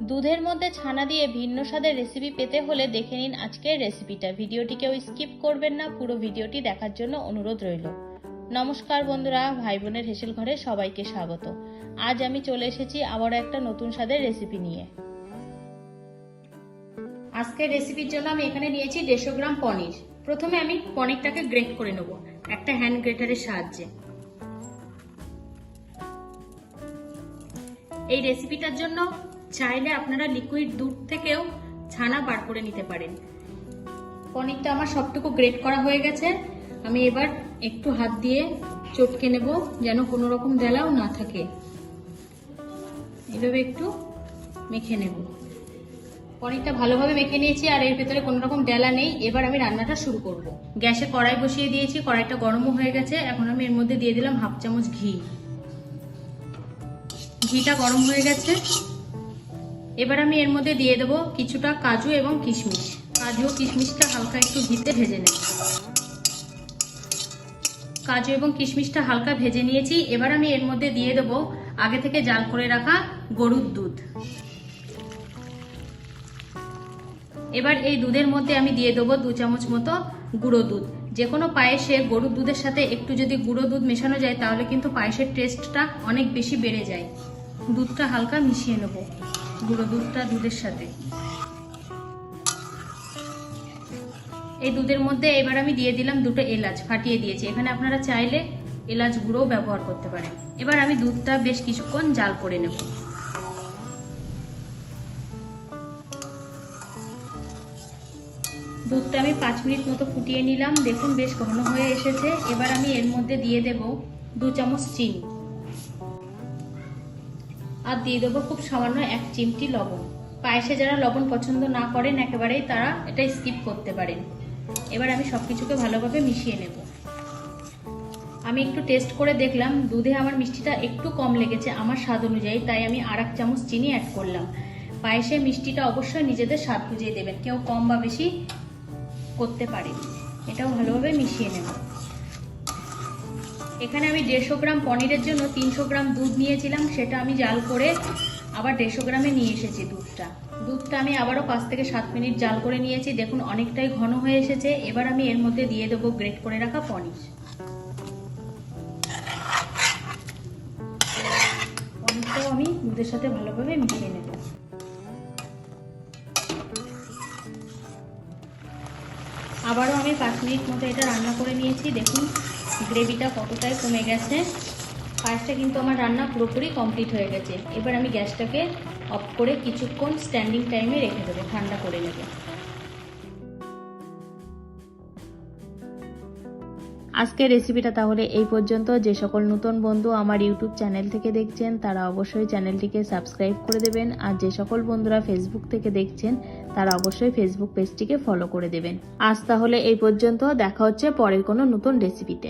দুধের মধ্যে ছানা দিয়ে ভিন্ন স্বাদের রেসিপি পেতে হলে দেখে নিন আজকের রেসিপিটা। ভিডিওটিকেও স্কিপ করবেন না, পুরো ভিডিওটি দেখার জন্য অনুরোধ রইল। নমস্কার বন্ধুরা, ভাই বোনের হেসেল ঘরে সবাইকে স্বাগত। আজ আমি চলে এসেছি আবারও একটা নতুন স্বাদের রেসিপি নিয়ে। আজকের রেসিপির জন্য আমি এখানে নিয়েছি 150 গ্রাম পনির। প্রথমে আমি পনিরটাকে গ্রেট করে নেব একটা হ্যান্ড গ্রেটারের সাহায্যে। এই রেসিপিটার জন্য চাইলে আপনারা লিকুইড দুধ থেকেও ছানা বার করে নিতে পারেন। পনিরটা আমার সবটুকু গ্রেট করা হয়ে গেছে। আমি এবার একটু হাত দিয়ে চটকে নেব যেন কোনো রকম ডেলাও না থাকে। এভাবে একটু মেখে নেব। পনিরটা ভালোভাবে মেখে নিয়েছি আর এর ভেতরে কোনো রকম ডেলা নেই। এবার আমি রান্নাটা শুরু করব। গ্যাসে কড়াই বসিয়ে দিয়েছি, কড়াইটা গরমও হয়ে গেছে। এখন আমি এর মধ্যে দিয়ে দিলাম হাফ চামচ ঘি। ঘিটা গরম হয়ে গেছে। এবার আমি এর মধ্যে দিয়ে দেবো কিছুটা কাজু এবং কিশমিশ। কাজু ও কিশমিশটা হালকা একটু ঘিতে ভেজে নেব। কাজু এবং কিশমিশটা হালকা ভেজে নিয়েছি। এবার আমি এর মধ্যে দিয়ে দেবো আগে থেকে জাল করে রাখা গরুর দুধ। এবার এই দুধের মধ্যে আমি দিয়ে দেবো 2 চামচ মতো গুঁড়ো দুধ। যে কোনো পায়েসে গরুর দুধের সাথে একটু যদি গুঁড়ো দুধ মেশানো যায় তাহলে কিন্তু পায়েসের টেস্টটা অনেক বেশি বেড়ে যায়। দুধটা হালকা মিশিয়ে নেব গুঁড়ো দুধটা দুধের সাথে। এই দুধের মধ্যে এবার আমি দিয়ে দিলাম 2টো এলাচ ফাটিয়ে দিয়েছি। এখানে আপনারা চাইলে এলাচ গুঁড়ো ব্যবহার করতে পারেন। এবার আমি দুধটা বেশ কিছুক্ষণ জাল করে নেব। দুধটা আমি 5 মিনিট মতো ফুটিয়ে নিলাম। দেখুন বেশ ঘন হয়ে এসেছে। এবার আমি এর মধ্যে দিয়ে দেব 2 চামচ চিনি আর দিয়ে দেবো খুব সামান্য 1 চিমটি লবণ। পায়েসে যারা লবণ পছন্দ না করেন একেবারেই তারা এটা স্কিপ করতে পারেন। এবার আমি সবকিছুকে ভালোভাবে মিশিয়ে নেব। আমি একটু টেস্ট করে দেখলাম দুধে আমার মিষ্টিটা একটু কম লেগেছে আমার স্বাদ অনুযায়ী, তাই আমি আর 1 চামচ চিনি অ্যাড করলাম। পায়েসে মিষ্টিটা অবশ্যই নিজেদের স্বাদ বুঝিয়ে দেবেন, কেউ কম বা বেশি করতে পারে। এটাও ভালোভাবে মিশিয়ে নেব। এখানে আমি 150 গ্রাম পনিরের জন্য 300 গ্রাম দুধ নিয়েছিলাম, সেটা আমি জাল করে আবার 150 গ্রামে নিয়ে এসেছি। দুধটা আমি আবারও 5 থেকে 7 মিনিট জাল করে নিয়েছি। দেখুন অনেকটাই ঘন হয়ে এসেছে। এবার আমি এর মধ্যে দিয়ে দেবো গ্রেট করে রাখা পনিরটাও আমি দুধের সাথে ভালোভাবে মিশিয়ে নেব। আবারও আমি 5 মিনিট মতো এটা রান্না করে নিয়েছি। দেখুন গ্রেভিটা কতটাই কমে গেছে। পায়েসটা কিন্তু আমার রান্না পুরোপুরি কমপ্লিট হয়ে গেছে। এবার আমি গ্যাসটাকে অফ করে কিছুক্ষণ স্ট্যান্ডিং টাইমে রেখে দেবো, ঠান্ডা করে নেব। আজকের রেসিপিটা তাহলে এই পর্যন্ত। যে সকল নতুন বন্ধু আমার ইউটিউব চ্যানেল থেকে দেখছেন তারা অবশ্যই চ্যানেলটিকে সাবস্ক্রাইব করে দেবেন, আর যে সকল বন্ধুরা ফেসবুক থেকে দেখছেন তারা অবশ্যই ফেসবুক পেজটিকে ফলো করে দেবেন। আজ তাহলে এই পর্যন্ত, দেখা হচ্ছে পরের কোনো নতুন রেসিপিতে।